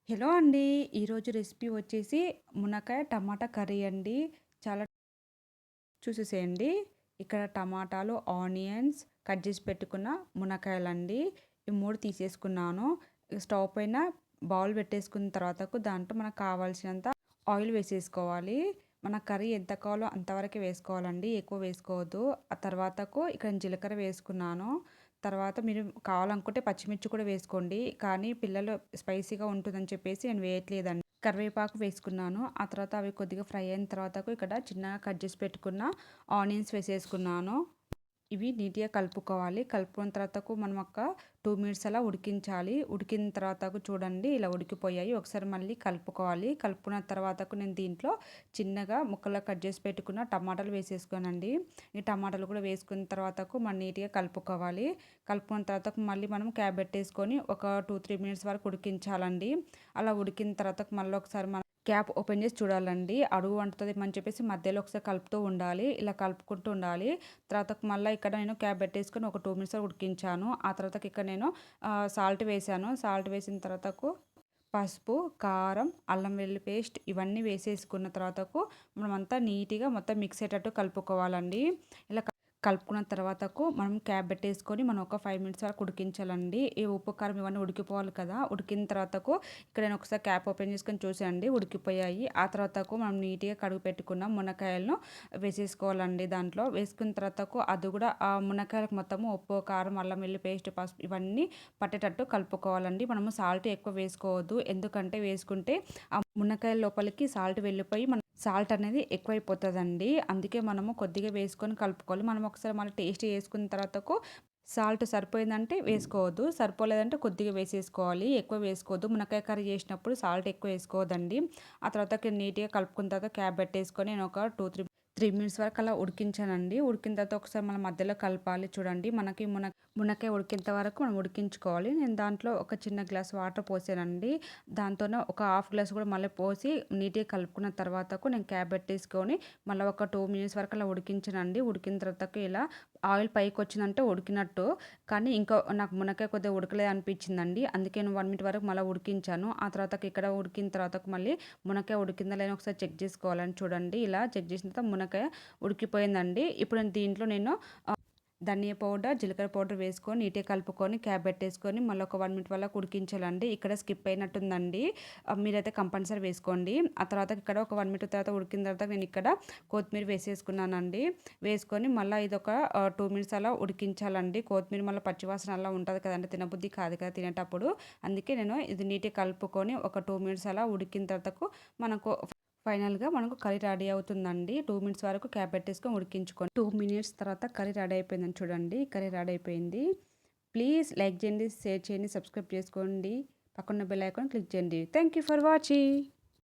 Hello అండి. ఈరోజు recipe వచ్చేసి మునక్కాయ టమాటా కర్రీ అండి. చాలా చూసేసేయండి. ఇక్కడ టమాటాలు, ఆనియన్స్ కట్ చేసి పెట్టుకున్న మునక్కాయలండి. ఈ 3 తీసేసుకున్నాను. స్టవ్ పైన బౌల్ పెట్టేసుకున్న తర్వాతకు దాంట్లో మనకు కావాల్సినంత ఆయిల్ వేసేసుకోవాలి. మన కర్రీ ఎంత కావాలో అంతవరకే వేసుకోవాలండి. ఎక్కువ వేసుకోవద్దు. ఆ తర్వాతకు ఇక్కడ జీలకర్ర వేసుకున్నాను. తర్వాత మీరు కావాలనుకుంటే పచ్చిమిర్చి కూడా వేసుకోండి. కానీ పిల్లలు స్పైసీగా ఉంటుందని చెప్పేసి నేను వేయట్లేదండి. కరివేపాకు వేసుకున్నాను. ఆ తర్వాత అవి కొద్దిగా ఫ్రై అయిన తర్వాతకు ఇక్కడ చిన్నగా కట్ చేసి పెట్టుకున్న ఆనియన్స్ వేసేసుకున్నాను. ఇవి నీట్‌గా కలుపుకోవాలి. కలుపుకున్న తర్వాతకు మనం ఒక 2 మినిట్స్ అలా ఉడికించాలి. ఉడికిన తర్వాతకు చూడండి ఇలా ఉడికిపోయాయి. ఒకసారి మళ్ళీ కలుపుకోవాలి. కలుపుకున్న తర్వాతకు నేను దీంట్లో చిన్నగా ముక్కలుగా కట్ చేసి పెట్టుకున్న టమాటాలు వేసేసుకోనండి. ఈ టమాటాలు కూడా వేసుకున్న తర్వాతకు మనం నీట్‌గా కలుపుకోవాలి. కలుపుకున్న తర్వాతకు మళ్ళీ మనం క్యాప్ పెట్టేసుకొని ఒక 2, 3 మినిట్స్ వరకు ఉడికించాలండి. అలా ఉడికిన తర్వాతకు మళ్ళీ ఒకసారి మనం క్యాప్ ఓపెన్ చేసి చూడాలండి. అడుగు అంటుతదేమో అని చెప్పేసి మధ్యలో ఒకసారి కలుపుతూ ఉండాలి. ఇలా కలుపుకుంటూ ఉండాలి. తర్వాతకు మళ్ళీ ఇక్కడ నేను క్యాప్ పెట్టేసుకొని ఒక 2 మినిట్స్ ఉడికించాను. ఆ తర్వాతకి ఇక్కడ నేను సాల్ట్ వేసాను. సాల్ట్ వేసిన తర్వాతకు పసుపు, కారం, అల్లం వెల్లుల్లి పేస్ట్ ఇవన్నీ వేసేసుకున్న తర్వాతకు మనమంతా నీట్‌గా మొత్తం మిక్స్ అయ్యేటట్టు కలుపుకోవాలండి. ఇలా కలుపుకున్న తర్వాతకు మనం క్యాప్ పెట్టేసుకొని మనం ఒక 5 మినిట్స్ వరకు ఉడికించాలండి. ఈ ఉప్పు, కారం ఇవన్నీ ఉడికిపోవాలి కదా! ఉడికిన తర్వాతకు ఇక్కడ నేను ఒకసారి క్యాప్ ఓపెన్ చేసుకొని చూసానండి ఉడికిపోయాయి. ఆ తర్వాతకు మనం నీట్‌గా కడుగు పెట్టుకున్న మునక్కాయలను వేసేసుకోవాలండి దాంట్లో. వేసుకున్న తర్వాతకు అది కూడా ఆ మునక్కాయలకు మొత్తము ఉప్పు, కారం, అల్లం వెల్లుల్లి పేస్ట్, పసుపు ఇవన్నీ పట్టేటట్టు కలుపుకోవాలండి. మనము సాల్ట్ ఎక్కువ వేసుకోవద్దు. ఎందుకంటే వేసుకుంటే ఆ మునక్కాయల లోపలికి సాల్ట్ వెళ్ళిపోయి సాల్ట్ అనేది ఎక్కువైపోతదండి. అందుకే మనము కొద్దిగా వేసుకొని కలుపుకోవాలి. మనం ఒకసారి మళ్ళీ టేస్ట్ చేసుకున్న తర్వాతకు సాల్ట్ సరిపోయిందంటే వేసుకోవద్దు. సరిపోలేదంటే కొద్దిగా వేసేసుకోవాలి. ఎక్కువ వేసుకోవద్దు. మునక్కాయ కర్రీ చేసినప్పుడు సాల్ట్ ఎక్కువ వేసుకోవద్దండి. ఆ తర్వాత నీట్‌గా కలుపుకున్న తర్వాత క్యాప్ పెట్టేసుకొని నేను ఒక 3 మినిట్స్ వరకు అలా ఉడికించానండి. ఉడికిన తర్వాత ఒకసారి మనం మధ్యలో కలపాలి చూడండి. మనకి మునక్కాయ ఉడికేంత వరకు మనం ఉడికించుకోవాలి. నేను దాంట్లో ఒక చిన్న గ్లాస్ వాటర్ పోసానండి. దాంతోనే ఒక హాఫ్ గ్లాస్ కూడా మళ్ళీ పోసి నీట్‌గా కలుపుకున్న తర్వాతకు నేను క్యాప్ పెట్టేసుకొని మళ్ళీ ఒక 2 మినిట్స్ వరకు అలా ఉడికించానండి. ఉడికిన తర్వాతకు ఇలా ఆయిల్ పైకొచ్చిందంటే ఉడికినట్టు. కానీ ఇంకా నాకు మునక్కాయ కొద్దిగా ఉడకలేదు అనిపించిందండి. అందుకే నేను 1 మినిట్ వరకు మళ్ళీ ఉడికించాను. ఆ తర్వాతకి ఇక్కడ ఉడికిన తర్వాతకు మళ్ళీ మునక్కాయ ఉడికిందా లేదో ఒకసారి చెక్ చేసుకోవాలని చూడండి. ఇలా చెక్ చేసిన తర్వాత మునక్కాయ ఉడికిపోయిందండి. ఇప్పుడు దీంట్లో నేను ధనియా పౌడర్, జీలకర్ర పౌడర్ వేసుకొని నీట్‌గా కలుపుకొని క్యాప్ పెట్టేసుకొని మళ్ళీ ఒక 1 మినిట్ వరకు ఉడికించాలండి. ఇక్కడ స్కిప్ అయినట్టుందండి. మీరైతే కంపల్సరీ వేసుకోండి. ఆ తర్వాత ఇక్కడ ఒక 1 మినిట్ తర్వాత ఉడికిన తర్వాత నేను ఇక్కడ కొత్తిమీర వేసేసుకున్నానండి. వేసుకొని మళ్ళీ ఇదొక 2 మినిట్స్ అలా ఉడికించాలండి. కొత్తిమీర మళ్ళీ పచ్చివాసన అలా ఉంటది కదండీ! తినబుద్ధి కాదు కదా తినేటప్పుడు. అందుకే నేను ఇది నీట్‌గా కలుపుకొని ఒక 2 మినిట్స్ అలా ఉడికిన తర్వాతకు మనకు ఫైనల్‌గా మనకు కర్రీ రెడీ అవుతుందండి. 2 మినిట్స్ వరకు క్యాప్ పెట్టేసుకొని ఉడికించుకోండి. 2 మినిట్స్ తర్వాత కర్రీ రెడీ అయిపోయిందని చూడండి. కర్రీ రెడీ అయిపోయింది. ప్లీజ్ లైక్ చేయండి, షేర్ చేయండి, సబ్స్క్రైబ్ చేసుకోండి. పక్కన బెల్ ఐకాన్ క్లిక్ చేయండి. Thank you for watching.